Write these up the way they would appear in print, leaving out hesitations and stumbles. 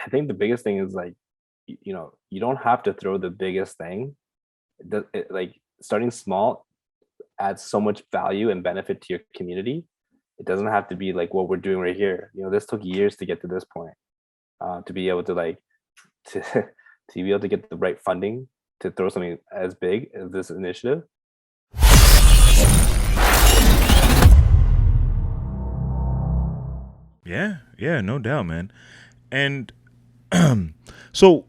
I think the biggest thing is like, you don't have to throw the biggest thing. Like starting small adds so much value and benefit to your community. It doesn't have to be like what we're doing right here. This took years to get to this point, to be able to like to to be able to get the right funding to throw something as big as this initiative. Yeah, no doubt, man. And so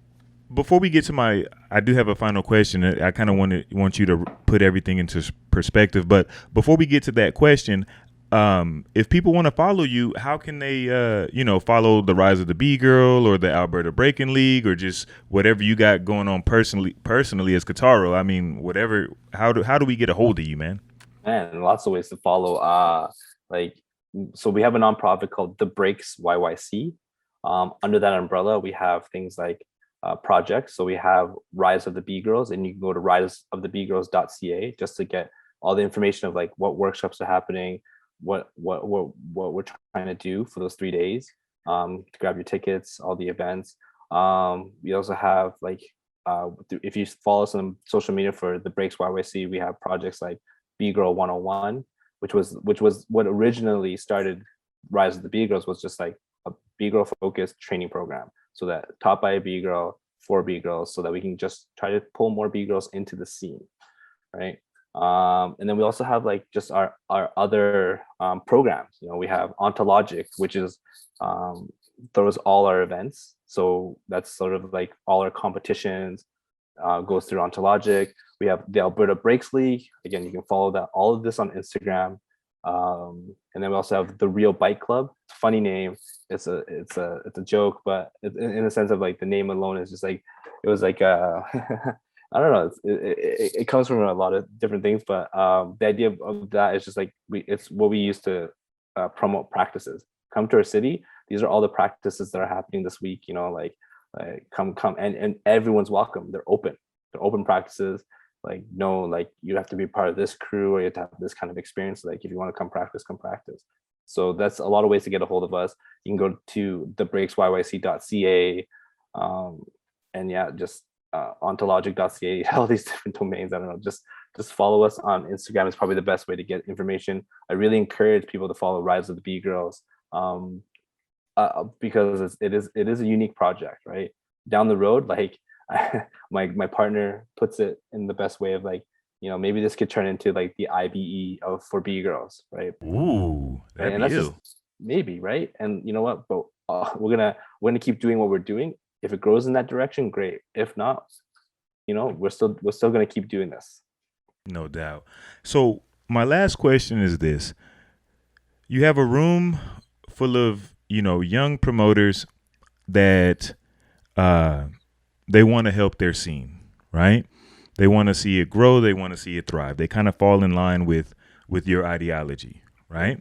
before we get to I do have a final question. I kind of want you to put everything into perspective. But before we get to that question, if people want to follow you, how can they, follow the Rise of the B Girl or the Alberta Breaking League or just whatever you got going on personally as Kataro? I mean, whatever. How do we get a hold of you, man? Man, lots of ways to follow. So we have a nonprofit called The Breaks YYC. Under that umbrella, we have things like projects. So we have Rise of the B Girls, and you can go to riseofthebgirls.ca just to get all the information of like what workshops are happening, what we're trying to do for those 3 days. To grab your tickets, all the events. We also have like if you follow us on social media for The Breaks YYC, we have projects like B Girl 101, which was what originally started Rise of the B Girls, was just like a B Girl focused training program. So that taught by a B Girl for B Girls, so that we can just try to pull more B Girls into the scene, right? And then we also have like just our other programs. We have Ontologic, which is throws all our events. So that's sort of like all our competitions goes through Ontologic. We have the Alberta Breaks League. Again, you can follow that, all of this on Instagram. And then we also have the Real Bike Club. It's a funny name. It's a joke, but in the sense of like the name alone is just like, it was like I don't know. It comes from a lot of different things, but the idea of that is just like it's what we use to promote practices. Come to our city. These are all the practices that are happening this week. Like come and everyone's welcome. They're open practices. Like no, like you have to be part of this crew or you have to have this kind of experience. Like if you want to come practice, come practice. So that's a lot of ways to get a hold of us. You can go to thebreaksyyc.ca, and yeah, just ontologic.ca, all these different domains. I don't know, just follow us on Instagram is probably the best way to get information. I really encourage people to follow Rise of the B Girls, because it is a unique project, right? Down the road, like my partner puts it in the best way of like, maybe this could turn into like the IBE for B Girls, right? Ooh, that'd And be that's ill. just maybe, right? And you know what? But we're gonna keep doing what we're doing. If it grows in that direction, great. If not, we're still gonna keep doing this. No doubt. So my last question is this: you have a room full of young promoters that they want to help their scene, right? They want to see it grow. They want to see it thrive. They kind of fall in line with your ideology, right?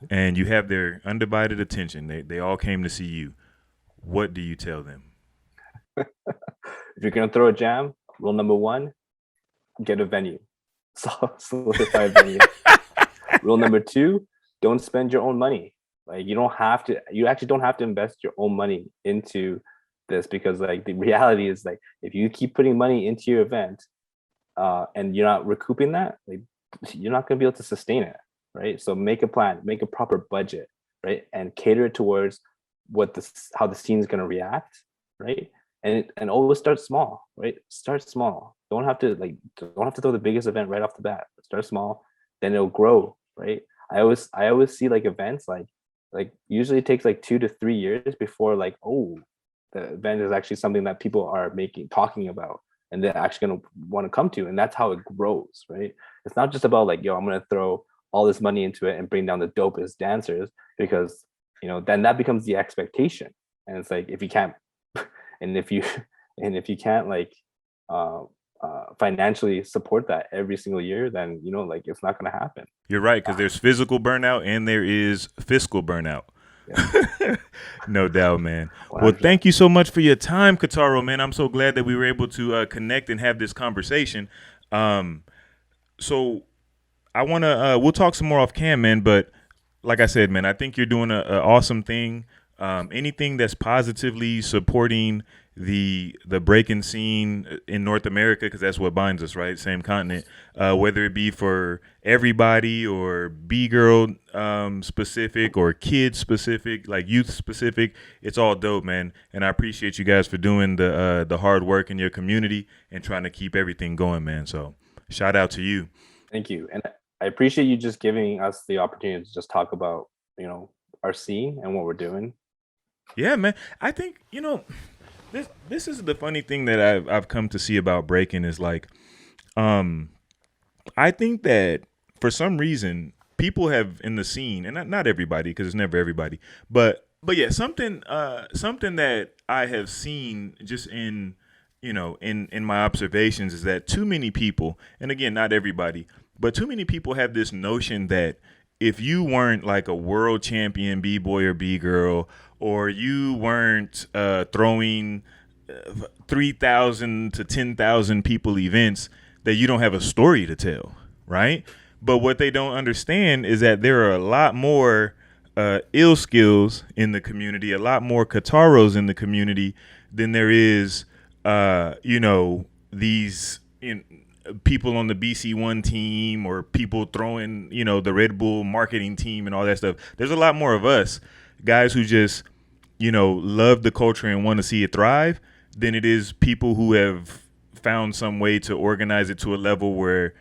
And you have their undivided attention. They all came to see you. What do you tell them? If you're gonna throw a jam, rule number one: get a venue. Solidify a venue. Rule number two: don't spend your own money. Like you actually don't have to invest your own money into this, because like the reality is like if you keep putting money into your event and you're not recouping that, like you're not going to be able to sustain it, right? So make a plan, make a proper budget, right? And cater it towards how the scene is going to react, right? And always start small, right? Start small. Don't have to throw the biggest event right off the bat. Start small, then it'll grow, right? I always see like events like usually it takes like 2 to 3 years before like, oh, the event is actually something that people are talking about and they're actually going to want to come to. And that's how it grows, right? It's not just about like, yo, I'm going to throw all this money into it and bring down the dopest dancers, because then that becomes the expectation. And it's like, if you can't and if you can't like financially support that every single year, then like it's not going to happen. You're right, because there's physical burnout and there is fiscal burnout. Yeah. No doubt, man. 100%. Well, thank you so much for your time, Kataro, man. I'm so glad that we were able to connect and have this conversation. So I want to we'll talk some more off cam, man. But like I said, man, I think you're doing an awesome thing. anything that's positively supporting the breaking scene in North America, because that's what binds us, right? Same continent. Whether it be for everybody or B-girl specific or kid specific, like youth specific, it's all dope, man. And I appreciate you guys for doing the hard work in your community and trying to keep everything going, man. So shout out to you. Thank you. And I appreciate you just giving us the opportunity to just talk about, our scene and what we're doing. Yeah, man. I think, this is the funny thing that I've come to see about breaking is like, I think that for some reason people have in the scene, and not everybody, because it's never everybody, but yeah, something that I have seen just in my observations is that too many people, and again, not everybody, but too many people have this notion that if you weren't like a world champion B-boy or B-girl, or you weren't throwing 3,000 to 10,000 people events, that you don't have a story to tell, right? But what they don't understand is that there are a lot more Illskillz in the community, a lot more Kataros in the community than there is, these people on the BC1 team or people throwing, the Red Bull marketing team and all that stuff. There's a lot more of us guys who just, love the culture and want to see it thrive than it is people who have found some way to organize it to a level where,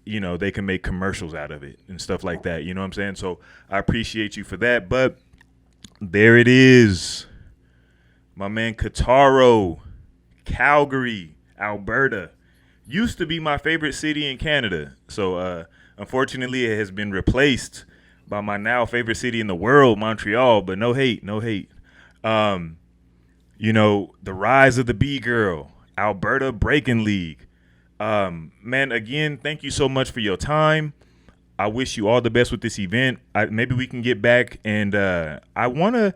they can make commercials out of it and stuff like that. You know what I'm saying? So I appreciate you for that. But there it is. My man Kataro, Calgary, Alberta. Used to be my favorite city in Canada. So unfortunately, it has been replaced by my now favorite city in the world, Montreal. But no hate. The rise of the B-girl, Alberta Breaking League. Man, again, thank you so much for your time. I wish you all the best with this event. Maybe we can get back and I want to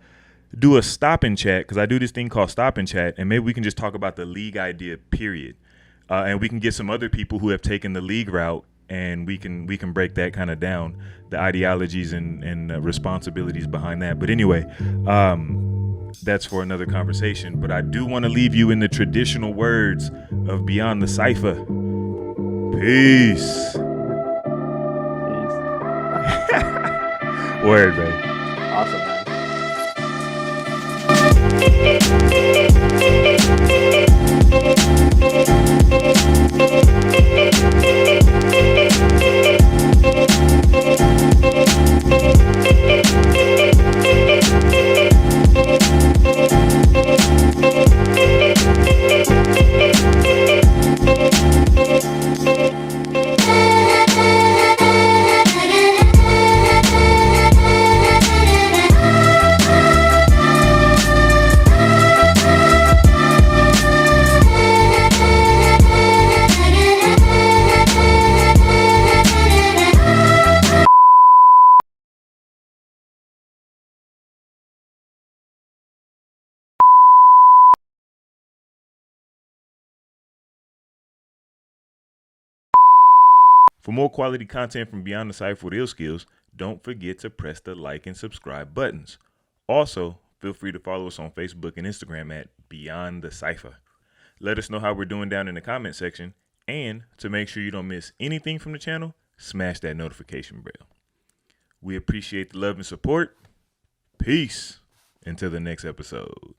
do a stop and chat, because I do this thing called stop and chat, and maybe we can just talk about the league idea, period. And we can get some other people who have taken the league route, and we can break that kind of down, the ideologies and responsibilities behind that. But anyway, that's for another conversation. But I do want to leave you in the traditional words of Beyond the Cypher. Peace. Word, man. Awesome, man. For more quality content from Beyond the Cypher with Illskillz, don't forget to press the like and subscribe buttons. Also, feel free to follow us on Facebook and Instagram at Beyond the Cypher. Let us know how we're doing down in the comment section, and to make sure you don't miss anything from the channel, smash that notification bell. We appreciate the love and support. Peace. Until the next episode.